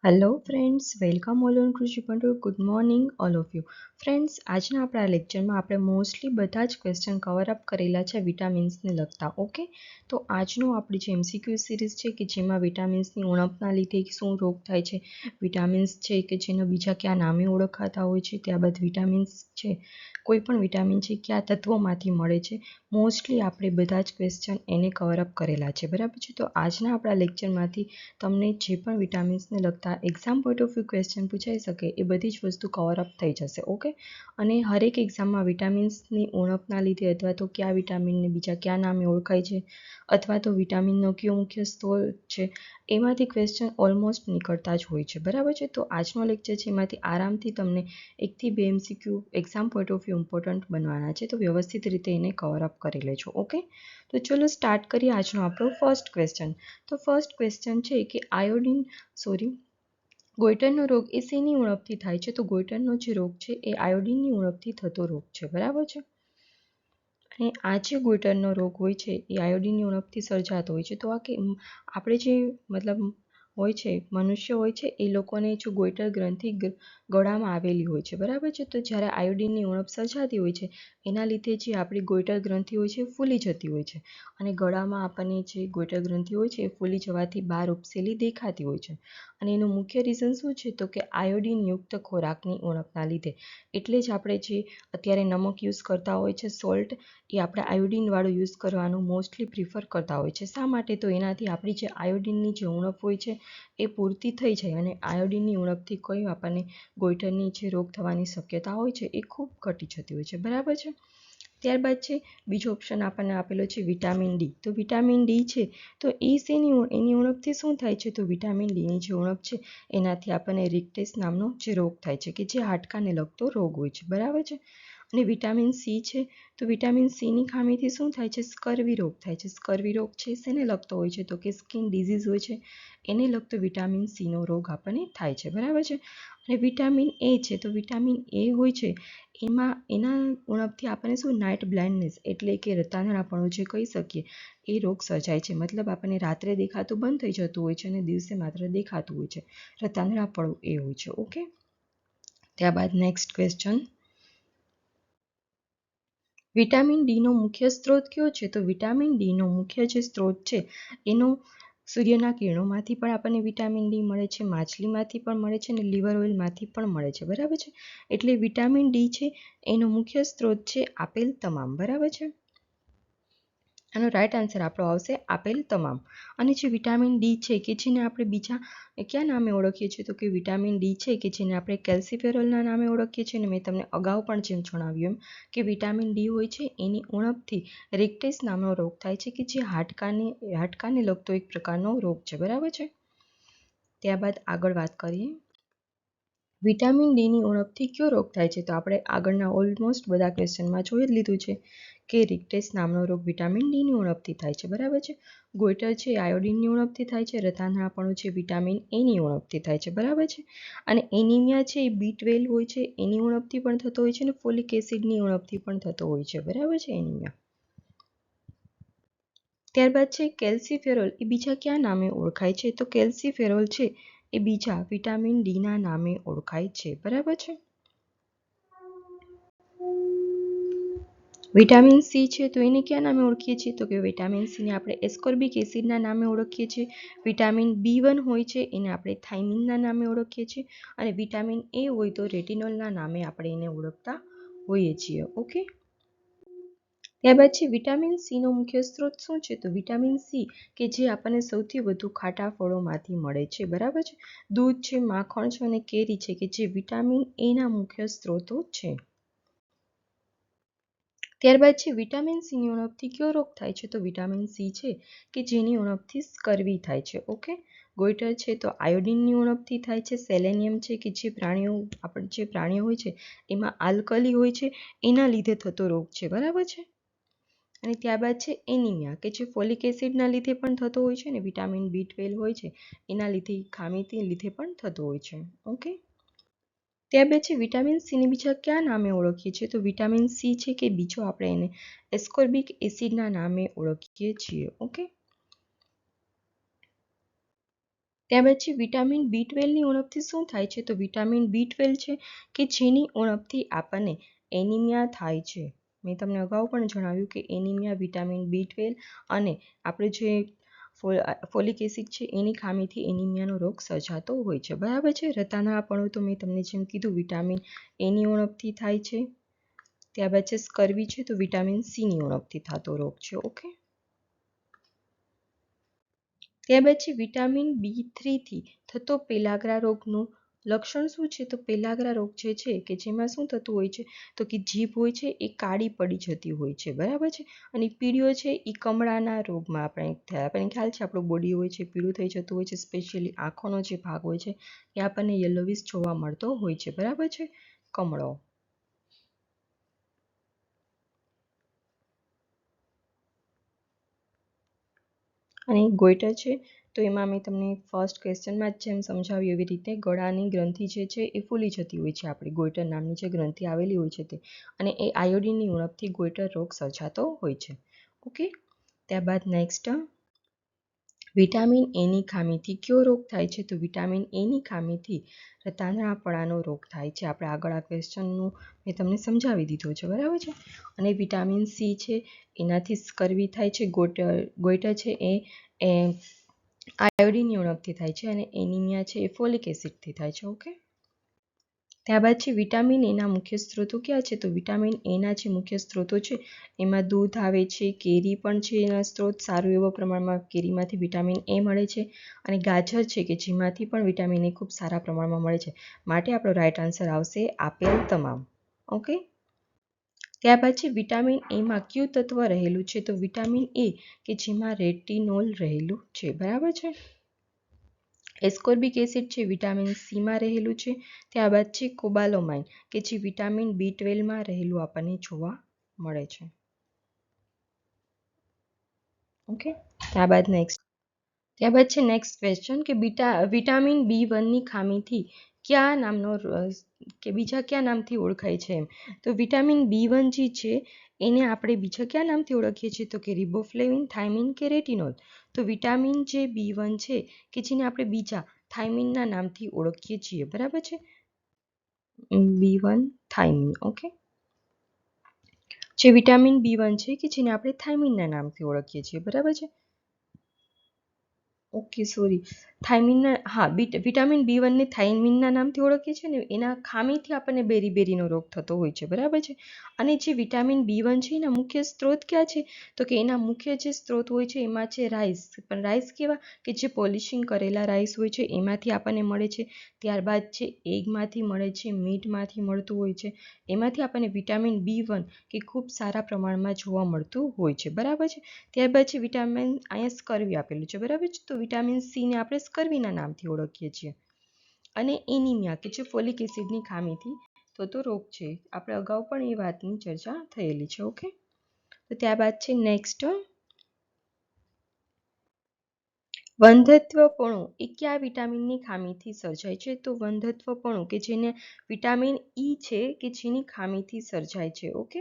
Hello friends, welcome all on Krishi control. Good morning all of you friends. આજના આપણા લેક્ચરમાં આપણે મોસ્ટલી બધા જ ક્વેશ્ચન કવર અપ કરેલા છે વિટામિન્સને લગતા. ઓકે, તો આજનું આપણી જે એમસીક્યુ સિરીઝ છે કે જેમાં વિટામિન્સની ઉણપના લીધે શું રોગ થાય છે, વિટામિન્સ છે કે જેના બીજા કયા નામે ઓળખાતા હોય છે, ત્યારબાદ વિટામિન્સ છે કોઈ પણ વિટામિન છે કયા તત્વોમાંથી મળે છે, મોસ્ટલી આપણે બધા જ ક્વેશ્ચન એને કવર અપ કરેલા છે. બરાબર છે, તો આજના આપણા લેક્ચરમાંથી તમને જે પણ વિટામિન્સને લગતા exam point of view question પૂછાઈ શકે એ બધી જ વસ્તુ કવર અપ થઈ જશે. ઓકે, અને હરેક એક્ઝામમાં વિટામિન્સની ઉણપના લીધે અથવા તો કયા વિટામિનને બીજા કયા નામે ઓળખાય છે અથવા તો વિટામિનનો કયો મુખ્ય સ્ત્રોત છે એમાંથી ક્વેશ્ચન ઓલમોસ્ટ નીકળતા જ હોય છે. બરાબર છે, તો આજનો લેક્ચર છે એમાંથી આરામથી તમને 1 થી 2 MCQ exam point of view important બનવાના છે, તો વ્યવસ્થિત રીતે એને કવર અપ કરી લેજો. ઓકે, તો ચલો સ્ટાર્ટ કરીએ આજનો આપણો ફર્સ્ટ ક્વેશ્ચન. તો ફર્સ્ટ ક્વેશ્ચન છે કે ગોઈટરનો રોગ એ શેની ઉણપથી થાય છે? તો ગોઈટરનો જે રોગ છે એ આયોડિનની ઉણપથી થતો રોગ છે. બરાબર છે, અને આ જે ગોઈટરનો રોગ હોય છે એ આયોડિનની ઉણપથી સર્જાતો હોય છે. તો આ કે આપણે જે મતલબ હોય છે મનુષ્ય હોય છે એ લોકોને જો ગોઈટર ગ્રંથિ ગળામાં આવેલી હોય છે. બરાબર છે, તો જ્યારે આયોડિનની ઉણપ સર્જાતી હોય છે એના લીધે જે આપણી ગોઈટર ગ્રંથિ હોય છે એ ફૂલી જતી હોય છે, અને ગળામાં આપણને જે ગોઈટર ગ્રંથિ હોય છે એ ફૂલી જવાથી બહાર ઉપસેલી દેખાતી હોય છે. અને એનું મુખ્ય રીઝન શું છે? તો કે આયોડિનયુક્ત ખોરાકની ઉણપના લીધે. એટલે જ આપણે જે અત્યારે નમક યુઝ કરતા હોય છે, સોલ્ટ, એ આપણે આયોડિનવાળું યુઝ કરવાનું મોસ્ટલી પ્રિફર કરતા હોય છે. શા માટે? તો એનાથી આપણી જે આયોડિનની જે ઉણપ હોય છે એ પૂર્તિ થઈ જાય, અને આયોડિનની ઉણપથી કોઈ આપણને ગોઈટરની જે રોગ થવાની શક્યતા હોય છે એ ખૂબ ઘટી જતી હોય છે. બરાબર છે, ત્યારબાદ છે બીજો ઓપ્શન આપણને આપેલો છે વિટામિન ડી. તો વિટામિન ડી છે તો એ એની ઉણપથી શું થાય છે? તો વિટામિન ડીની જે ઉણપ છે એનાથી આપણને રિક્ટેસ નામનો જે રોગ થાય છે કે જે હાડકાને લગતો રોગ હોય છે. બરાબર છે, અને વિટામિન સી છે તો વિટામિન સીની ખામીથી શું થાય છે? સ્કર્વી રોગ થાય છે. સ્કર્વી રોગ છે શેને લગતો હોય છે? તો કે સ્કિન ડિઝીઝ હોય છે એને લગતો વિટામિન સીનો રોગ આપણને થાય છે. બરાબર છે, અને વિટામિન એ છે તો વિટામિન એ હોય છે એના ઉણપથી આપણને શું નાઇટ બ્લાઇન્ડનેસ એટલે કે રતાંધણાપણું જે કહી શકીએ એ રોગ સર્જાય છે. મતલબ આપણને રાત્રે દેખાતું બંધ થઈ જતું હોય છે અને દિવસે માત્ર દેખાતું હોય છે, રતાંધણાપણું એ હોય છે. ઓકે, ત્યારબાદ નેક્સ્ટ ક્વેશ્ચન, વિટામિન ડીનો મુખ્ય સ્ત્રોત કયો છે? તો વિટામિન ડીનો મુખ્ય જે સ્ત્રોત છે એનો સૂર્યના કિરણોમાંથી પણ આપણને વિટામિન ડી મળે છે, માછલીમાંથી પણ મળે છે, અને લીવર ઓઇલમાંથી પણ મળે છે. બરાબર છે, એટલે વિટામિન ડી છે એનો મુખ્ય સ્ત્રોત છે આપેલ તમામ. બરાબર છે, આનો રાઈટ આન્સર આપણો આવશે આપેલ તમામ. અને જે વિટામિન ડી છે કે જેને આપણે બીજા કયા નામે ઓળખીએ છીએ? તો કે વિટામિન ડી છે કે જેને આપણે કેલ્સીફેરોલના નામે ઓળખીએ છીએ. અને મેં તમને અગાઉ પણ જેમ જણાવ્યું એમ કે વિટામિન ડી હોય છે એની ઉણપથી રિક્ટેસ નામનો રોગ થાય છે કે જે હાડકાને લગતો એક પ્રકારનો રોગ છે. બરાબર છે, ત્યારબાદ આગળ વાત કરીએ, વિટામિન ડીની ઉણપથી કયો રોગ થાય છે? તો આપણે આગળના ઓલમોસ્ટ બધા ક્વેશ્ચનમાં જોઈ જ લીધું છે કે રિક્ટેસ નામનો રોગ વિટામિન ડીની ઉણપથી થાય છે. બરાબર છે, ગોઈટર છે આયોડિનની ઉણપથી થાય છે, રતાંધણાપણું છે વિટામિન એની ઉણપથી થાય છે. બરાબર છે, અને એનિમિયા છે એ B12 હોય છે એની ઉણપથી પણ થતો હોય છે, અને ફોલિક એસિડની ઉણપથી પણ થતો હોય છે. બરાબર છે, એનિમિયા. ત્યારબાદ છે કેલ્સીફેરોલ એ બીજા કયા નામે ઓળખાય છે? તો કેલ્સીફેરોલ છે એ બીજા વિટામિન ડીના નામે ઓળખાય છે. બરાબર છે, વિટામિન સી છે તો એને કયા નામે ઓળખીએ છીએ? તો કે વિટામિન સીને આપણે એસ્કોર્બિક એસિડના નામે ઓળખીએ છીએ. વિટામિન B1 હોય છે એને આપણે થાઇમિનના નામે ઓળખીએ છીએ, અને વિટામિન એ હોય તો રેટિનોલના નામે આપણે એને ઓળખતા હોઈએ છીએ. ઓકે, ત્યારબાદ છે વિટામિન સીનો મુખ્ય સ્ત્રોત શું છે? તો વિટામિન સી કે જે આપણને સૌથી વધુ ખાટા ફળોમાંથી મળે છે. બરાબર છે, દૂધ છે, માખણ છે અને કેરી છે કે જે વિટામિન એના મુખ્ય સ્ત્રોતો છે. ત્યારબાદ છે વિટામિન સીની ઉણપથી કયો રોગ થાય છે? તો વિટામિન સી છે કે જેની ઉણપથી સ્કર્વી થાય છે. ઓકે, ગોઈટર છે તો આયોડિનની ઉણપથી થાય છે. સેલેનિયમ છે કે જે પ્રાણીઓ હોય છે એમાં આલ્કલી હોય છે એના લીધે થતો રોગ છે. બરાબર છે, અને ત્યારબાદ છે એનિમિયા કે જે ફોલિક એસિડના લીધે પણ થતો હોય છે, ને વિટામિન B12 હોય છે એના લીધે ખામીથી લીધે પણ થતો હોય છે. ઓકે, ત્યારબાદ છે વિટામિન સીને બીજા કયા નામે ઓળખીએ છીએ? તો વિટામિન સી છે કે બીજો આપણે એને એસ્કોર્બિક એસિડના નામે ઓળખીએ છીએ. ઓકે, ત્યાર પછી વિટામિન B12ની ઉણપથી શું થાય છે? તો વિટામિન B12 છે કે જેની ઉણપથી આપણને એનિમિયા થાય છે. મેં તમને અગાઉ પણ જણાવ્યું કે એનિમિયા વિટામિન B12 અને આપણે જે ફોલિક એસિડ છે એની ખામીથી એનિમિયાનો રોગ સર્જાતો હોય છે. બરાબર છે. રતાનાપણું તો મેં તમને જેમ કીધું વિટામિન એની ઉણપથી થાય છે. ત્યાર પછી સ્કર્વી છે તો વિટામિન સીની ઉણપથી થતો રોગ છે. ઓકે. ત્યાર પછી વિટામિન B3 થી થતો પેલાગ્રા રોગનું લક્ષણ શું છે? તો પેલાગ્રા રોગ જે છે કે જેમાં શું થતું હોય છે તો કે જીભ હોય છે એ કાળી પડી જતી હોય છે. બરાબર છે. અને પીળીઓ છે એ કમળાના રોગમાં આપણને ખ્યાલ છે આપણું બોડી હોય છે પીળું થઈ જતું હોય છે. સ્પેશિયલી આંખોનો જે ભાગ હોય છે એ આપણને યલોવિશ જોવા મળતો હોય છે. બરાબર છે. કમળો. અને ગોઈટર છે તો એમાં મેં તમને ફર્સ્ટ ક્વેશ્ચનમાં જ જેમ સમજાવ્યું એવી રીતે ગળાની ગ્રંથિ જે છે એ ફૂલી જતી હોય છે. આપણી ગોઈટર નામની જે ગ્રંથિ આવેલી હોય છે તે, અને એ આયોડિનની ઉણપથી ગોઈટર રોગ સર્જાતો હોય છે. ઓકે. ત્યારબાદ નેક્સ્ટ વિટામિન એની ખામીથી કયો રોગ થાય છે? તો વિટામિન એની ખામીથી રતાંધણાપણાનો રોગ થાય છે. આપણે આગળ આ ક્વેશ્ચનનું મેં તમને સમજાવી દીધું છે. બરાબર છે. અને વિટામિન સી છે એનાથી સ્કર્વી થાય છે. ગોઈટર છે એ આયોડિનની ઉણપથી થાય છે. અને એનિમિયા છે એ ફોલિક એસિડથી થાય છે. ઓકે. ત્યારબાદ છે વિટામિન એના મુખ્ય સ્ત્રોતો ક્યાં છે? તો વિટામિન એના જે મુખ્ય સ્ત્રોતો છે એમાં દૂધ આવે છે, કેરી પણ છે એના સ્ત્રોત. સારું એવા પ્રમાણમાં કેરીમાંથી વિટામિન એ મળે છે. અને ગાજર છે કે જેમાંથી પણ વિટામિન એ ખૂબ સારા પ્રમાણમાં મળે છે. માટે આપણો રાઈટ આન્સર આવશે આપેલ તમામ. ઓકે. ત્યારબાદ છે વિટામિન એમાં કયું તત્વ રહેલું છે? તો વિટામિન એ કે જેમાં રેટિનોલ રહેલું છે. બરાબર છે. એસ્કોર્બિક એસિડ છે વિટામિન સીમાં રહેલું છે. ત્યારબાદ છે કોબાલોમાઇન કે જે વિટામિન B12માં રહેલું આપણને જોવા મળે છે. ઓકે. ત્યારબાદ છે નેક્સ્ટ ક્વેશ્ચન કે વિટામિન B1ની ખામીથી બીજા કયા નામથી ઓળખાય છે? તો વિટામિન B1 જે છે એને આપણે બીજા કયા નામથી ઓળખીએ છીએ? તો કે રિબોફ્લેવિન, થાઇમિન કે રેટિનોલ. તો વિટામિન જે B1 છે કે જેને આપણે બીજા થાઇમિનના નામથી ઓળખીએ છીએ. બરાબર છે. B1 thiamine. ઓકે. જે વિટામિન B1 છે કે જેને આપણે થાઇમિનના નામથી ઓળખીએ છીએ. બરાબર છે. ઓકે, સોરી, વિટામિન B1ને થાઇમિનના નામથી ઓળખીએ છીએ ને એના ખામીથી આપણને બેરીબેરીનો રોગ થતો હોય છે. બરાબર છે. અને જે વિટામિન B1 છે એના મુખ્ય સ્ત્રોત ક્યાં છે? તો કે એના મુખ્ય જે સ્ત્રોત હોય છે એમાં છે રાઈસ. પણ રાઈસ કેવા? કે જે પોલિશિંગ કરેલા રાઈસ હોય છે એમાંથી આપણને મળે છે. ત્યારબાદ છે એગમાંથી મળે છે, મીટમાંથી મળતું હોય છે. એમાંથી આપણને વિટામિન B1 કે ખૂબ સારા પ્રમાણમાં જોવા મળતું હોય છે. બરાબર છે. ત્યારબાદ છે વિટામિન, અહીંયા સ્કર્વી આપેલું છે. બરાબર છે. તો વિટામિન સીને આપણે સ્કર્વીના નામથી ઓળખીએ છીએ. અને એનિમિયા કે જે ફોલિક એસિડની ખામીથી થતો રોગ છે. આપણે અગાઉ પણ એ વાતની ચર્ચા થયેલી છે. ઓકે. તો ત્યારબાદ છે નેક્સ્ટ વંધ્યત્વપણું એ કયા વિટામિનની ખામીથી સર્જાય છે? તો વંધ્યત્વપણું કે જેને વિટામિન ઈ છે કે જેની ખામીથી સર્જાય છે. ઓકે.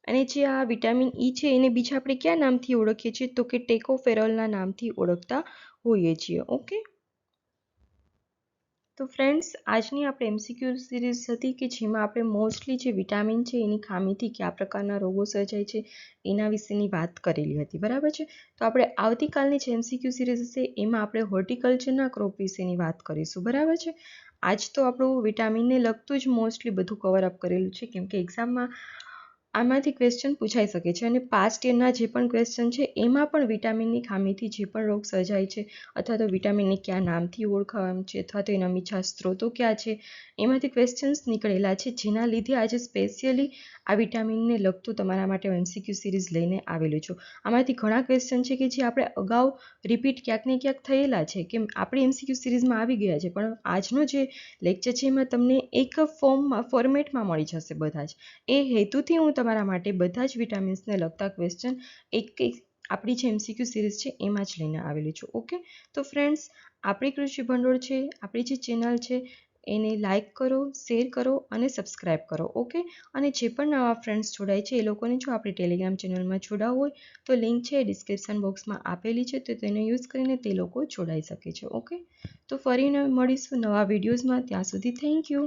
અને જે આ વિટામિન ઈ છે એને બીજા આપણે કયા નામથી ઓળખીએ છીએ? તો કે ટેકોફેરોલના નામથી ઓળખતા હોઈએ છીએ. ઓકે. તો ફ્રેન્ડ્સ, આજની આપણે MCQ સિરીઝ હતી કે જેમાં આપણે મોસ્ટલી જે વિટામિન છે એની ખામીથી કયા પ્રકારના રોગો સર્જાય છે એના વિશેની વાત કરેલી હતી. બરાબર છે. તો આપણે આવતીકાલની જે MCQ સિરીઝ હશે એમાં આપણે હોર્ટિકલ્ચરના ક્રોપ વિશેની વાત કરીશું. બરાબર છે. આજ તો આપણું વિટામિનને લગતું જ મોસ્ટલી બધું કવર અપ કરેલું છે, કેમ કે એક્ઝામમાં આમાંથી ક્વેશ્ચન પૂછાઈ શકે છે. અને પાસ્ટ યરના જે પણ ક્વેશ્ચન છે એમાં પણ વિટામિનની ખામીથી જે પણ રોગ સર્જાય છે અથવા તો વિટામિનને કયા નામથી ઓળખાવાનું છે અથવા તો એના બીજા સ્ત્રોતો ક્યાં છે એમાંથી ક્વેશ્ચન્સ નીકળેલા છે, જેના લીધે આજે સ્પેશિયલી આ વિટામિનને લગતું તમારા માટે MCQ સિરીઝ લઈને આવેલું છું. આમાંથી ઘણા ક્વેશ્ચન છે કે જે આપણે અગાઉ રિપીટ ક્યાંક ને ક્યાંક થયેલા છે, કે આપણે MCQ સિરીઝમાં આવી ગયા છે, પણ આજનો જે લેક્ચર છે એમાં તમને એક ફોર્મેટમાં મળી જશે બધા જ. એ હેતુથી હું તમારા માટે બધા જ વિટામિન્સને લગતા ક્વેશ્ચન એક આપણી જે MCQ સિરીઝ છે એમાં જ લઈને આવેલી છું. ઓકે. તો ફ્રેન્ડ્સ, આપણી કૃષિ ભંડોળ છે, આપણી જે ચેનલ છે એને લાઇક કરો, શેર કરો અને સબસ્ક્રાઈબ કરો. ઓકે. અને જે પણ નવા ફ્રેન્ડ્સ જોડાય છે એ લોકોને જો આપણી ટેલિગ્રામ ચેનલમાં જોડાવવું હોય તો લિંક છે ડિસ્ક્રિપ્શન બોક્સમાં આપેલી છે, તો તેને યુઝ કરીને તે લોકો જોડાઈ શકે છે. ઓકે. તો ફરીને મળીશું નવા વિડીયોઝમાં. ત્યાં સુધી થેન્ક યુ.